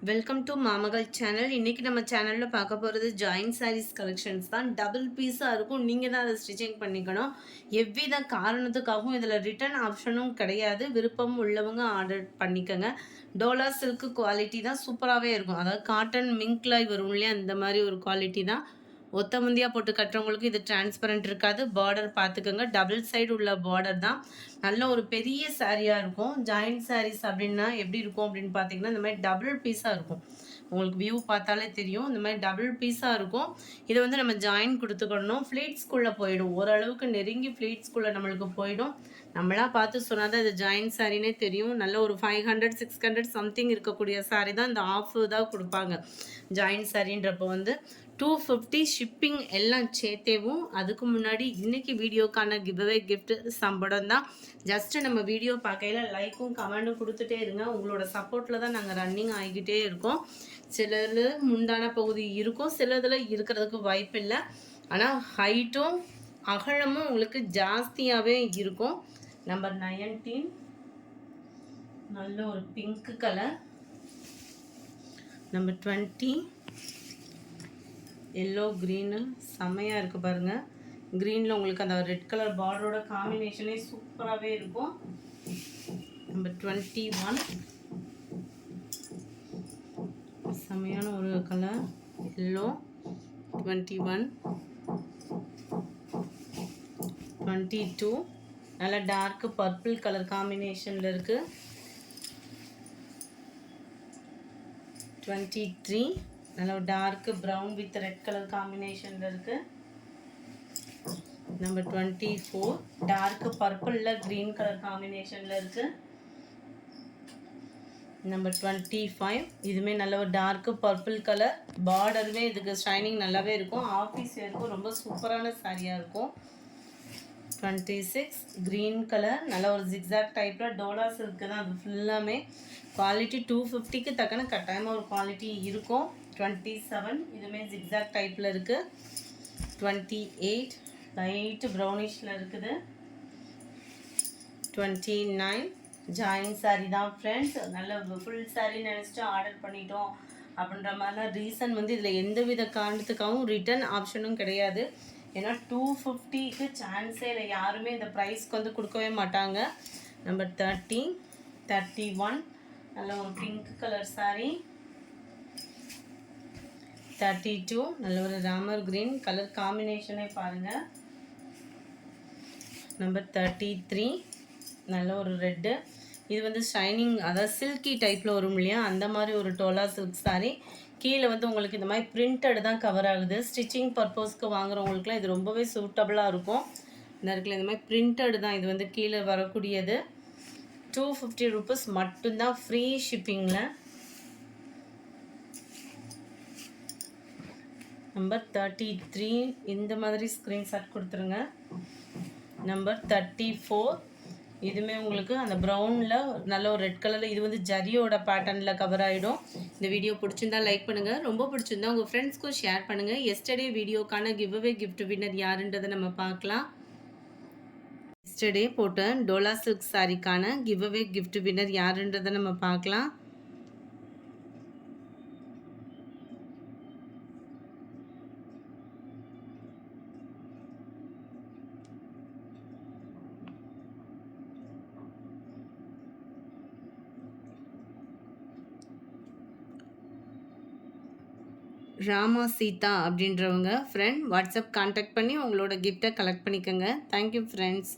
Welcome to மாமகள் channel. இன்றைக்கி நம்ம சேனலில் பார்க்க போகிறது ஜாயின்ட் சாரீஸ் கலெக்ஷன்ஸ் தான். டபுள் பீஸாக இருக்கும். நீங்கள் தான் அதை ஸ்டிச்சிங் பண்ணிக்கணும். எவ்வித காரணத்துக்காகவும் இதில் ரிட்டர்ன் ஆப்ஷனும் கிடையாது. விருப்பம் உள்ளவங்க ஆர்டர் பண்ணிக்கோங்க. டோலா சில்க்கு குவாலிட்டி தான், சூப்பராகவே இருக்கும். அதாவது காட்டன் மிங்க்லாய் வரும் இல்லையா, அந்த மாதிரி ஒரு குவாலிட்டி தான். ஒத்த முந்தியாக போட்டு கட்டுறவங்களுக்கு இது டிரான்ஸ்பரண்ட் இருக்காது. பார்டர் பார்த்துக்கோங்க, டபுள் சைடு உள்ள பார்டர் தான். நல்ல ஒரு பெரிய சாரியாக இருக்கும். ஜாயிண்ட் சாரீஸ் அப்படின்னா எப்படி இருக்கும் அப்படின்னு பார்த்தீங்கன்னா, இந்த மாதிரி டபுள் பீஸாக இருக்கும். உங்களுக்கு வியூ பார்த்தாலே தெரியும். இந்த மாதிரி டபுள் பீஸாக இருக்கும். இதை வந்து நம்ம ஜாயின் கொடுத்துக்கணும். ஃப்ளீட்ஸ்குள்ளே போயிடும். ஓரளவுக்கு நெருங்கி ஃப்ளீட்ஸ்குள்ளே நம்மளுக்கு போயிடும். நம்மளாம் பார்த்து சொன்னால் தான் இது ஜாயிண்ட் சாரினே தெரியும். நல்ல ஒரு 500 600 சம்திங் இருக்கக்கூடிய சாரி தான். இந்த ஆஃப் தான் கொடுப்பாங்க ஜாயிண்ட் சாரின்றப்போ வந்து 250 ஷிப்பிங் எல்லாம் சேர்த்தேவும். அதுக்கு முன்னாடி இன்றைக்கி வீடியோக்கான கிவ்அவே கிஃப்ட் சம்பளம் தான். ஜஸ்ட்டு நம்ம வீடியோ பார்க்கையில் லைக்கும் கமெண்ட்டும் கொடுத்துட்டே இருங்க. உங்களோட சப்போர்ட்டில் தான் நாங்கள் ரன்னிங் ஆகிக்கிட்டே இருக்கோம். சிலதில் முந்தான பகுதி இருக்கும், சிலதில் இருக்கிறதுக்கு வாய்ப்பு இல்லை. ஆனால் ஹைட்டும் அகலமும் உங்களுக்கு ஜாஸ்தியாகவே இருக்கும். நம்பர் 19 நல்ல ஒரு pink colour. Number 20 yellow green செம்மையாக இருக்குது பாருங்கள். க்ரீனில் உங்களுக்கு அந்த ரெட் கலர் பார்டரோட காம்பினேஷனே சூப்பராகவே இருக்கும். நம்பர் 21 செம்மையான ஒரு கலர் எல்லோ. 21 22 நல்ல டார்க் பர்பிள் கலர் காம்பினேஷனில் இருக்குது. 23 நல்ல dark brown with red colour காம்பினேஷனில் இருக்குது. நம்பர் 24 டார்க் பர்பிளில் க்ரீன் கலர் காம்பினேஷனில் இருக்குது. நம்பர் 25 இதுவுமே நல்ல ஒரு டார்க் பர்பிள் கலர். பார்டருமே இதுக்கு ஷைனிங் நல்லாவே இருக்கும். ஆஃபீஸ் வேர்க்கும் ரொம்ப சூப்பரான சாரியாக இருக்கும். 26 க்ரீன் கலர் நல்ல ஒரு ஜிக்ஸாக் டைப்பில் டோலா சில்க்கு தான். அது ஃபுல்லாமே குவாலிட்டி 250க்கு தக்கன கட்டாயமாக ஒரு குவாலிட்டி இருக்கும். 27 இதுவுமே ஜிக்ஸாக் டைப்பில் இருக்குது. 28 லைட் ப்ரௌனிஷில் இருக்குது. 29 ஜாயின் சாரி தான் ஃப்ரெண்ட்ஸ். நல்ல ஃபுல் சாரி நினச்சிட்டு ஆர்டர் பண்ணிட்டோம் அப்படின்ற மாதிரிலாம் ரீசன் வந்து இதில் எந்தவித காரணத்துக்காகவும் ரிட்டர்ன் ஆப்ஷனும் கிடையாது. ஏன்னா 250க்கு சான்ஸே இல்லை. யாருமே இந்த ப்ரைஸ்க்கு வந்து கொடுக்கவே மாட்டாங்க. நம்பர் 30 31 நல்ல ஒரு பிங்க் கலர் சாரி. 32 நல்ல ஒரு ராமர் கிரீன் கலர் காம்பினேஷனே பாருங்கள். நம்பர் 33 நல்ல ஒரு ரெட்டு. இது வந்து ஷைனிங், அதாவது சில்கி டைப்பில் வரும் இல்லையா, அந்த மாதிரி ஒரு டோலா சில்க் சாரி. கீழே வந்து உங்களுக்கு இந்த மாதிரி பிரிண்டட் தான் கவர் ஆகுது. ஸ்டிச்சிங் பர்பஸ்க்கு வாங்குறவங்களுக்குலாம் இது ரொம்பவே சூட்டபுளாக இருக்கும். இந்த இடத்துல இந்த மாதிரி பிரிண்டட் தான் இது வந்து கீழே வரக்கூடியது. 250 ருபீஸ் மட்டும்தான் ஃப்ரீ ஷிப்பிங்கில். நம்பர் 33 இந்த மாதிரி ஸ்க்ரீன்ஷாட் கொடுத்துருங்க. நம்பர் 34 இதுவுமே உங்களுக்கு அந்த ப்ரௌனில் நல்ல ஒரு ரெட் கலரில், இது வந்து ஜரியோட பேட்டர்னில் கவர் ஆகிடும். இந்த வீடியோ பிடிச்சிருந்தா லைக் பண்ணுங்கள். ரொம்ப பிடிச்சிருந்தா உங்கள் ஃப்ரெண்ட்ஸ்க்கும் ஷேர் பண்ணுங்கள். எஸ்டர்டே வீடியோக்கான கிவ்அவே கிஃப்ட் வின்னர் யாருன்றதை நம்ம பார்க்கலாம். எஸ்டர்டே போட்ட டோலா சில்க் சாரிக்கான கிவ்அவே கிஃப்ட் வின்னர் யாருன்றதை நம்ம பார்க்கலாம். ராமா சீதா அப்படின்றவங்க ஃப்ரெண்ட் வாட்ஸ்அப் கான்டாக்ட் பண்ணி உங்களோட கிஃப்டை கலெக்ட் பண்ணிக்கோங்க. Thank you friends.